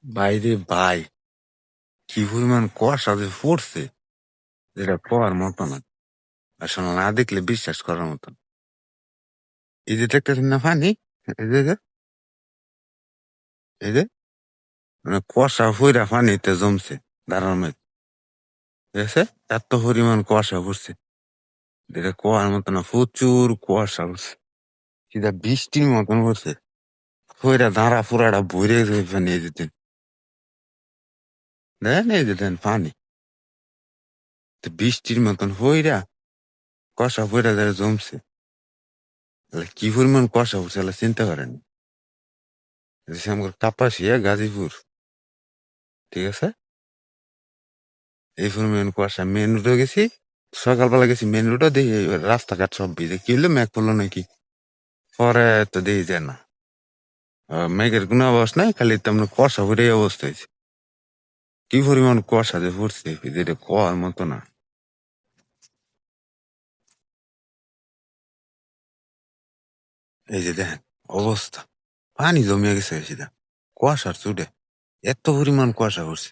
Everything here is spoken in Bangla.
বাইরে ভাই, কি পরিমাণ কুয়াশা যে পড়ছে, যেটা করার মতো না। আসলে না দেখলে বিশ্বাস করার মতো না। এই যে দেখতেছেন না পানি, এই যে মানে কুয়াশা হইরা পানিতে জমছে দাঁড়ার মধ্যে, ঠিক আছে? এত পরিমাণ কুয়াশা পড়ছে, যেটা কোয়ার মতো না, প্রচুর কুয়াশা পড়ছে, সেটা বৃষ্টির মতন পড়ছে। হইরা দাঁড়া পুরাটা ভরে যায় পানি, এই যেতেন দেন, এই যেতেন পানি তো বৃষ্টির মতন হইরা কুয়াশা পইরা যায় জমছে। তাহলে কি পরিমাণ কুয়াশা পড়ছে তাহলে চিন্তা করেন। আমার কাপাসিয়া গাজীপুর, ঠিক আছে? এই পরিমাণ কুয়াশা মেন রোডে গেছি, সকালবেলা গেছি মেন রোডে, দেখি রাস্তাঘাট সব ভিজে, কি হলো মেঘ পড়লো নাকি, পরে তো দেখি যায় না, মেঘের কোনো অবস্থা নাই, খালি তেমন কুয়াশা ভরে অবস্থা হয়েছে। কি পরিমাণ কুয়াশা যে পড়ছে যেটা কোয়ার মতো না। এই যে দেখেন অবস্থা, পানি জমিয়ে গেছে সেটা কুয়াশার চুটে, এত পরিমাণ কুয়াশা পড়ছে।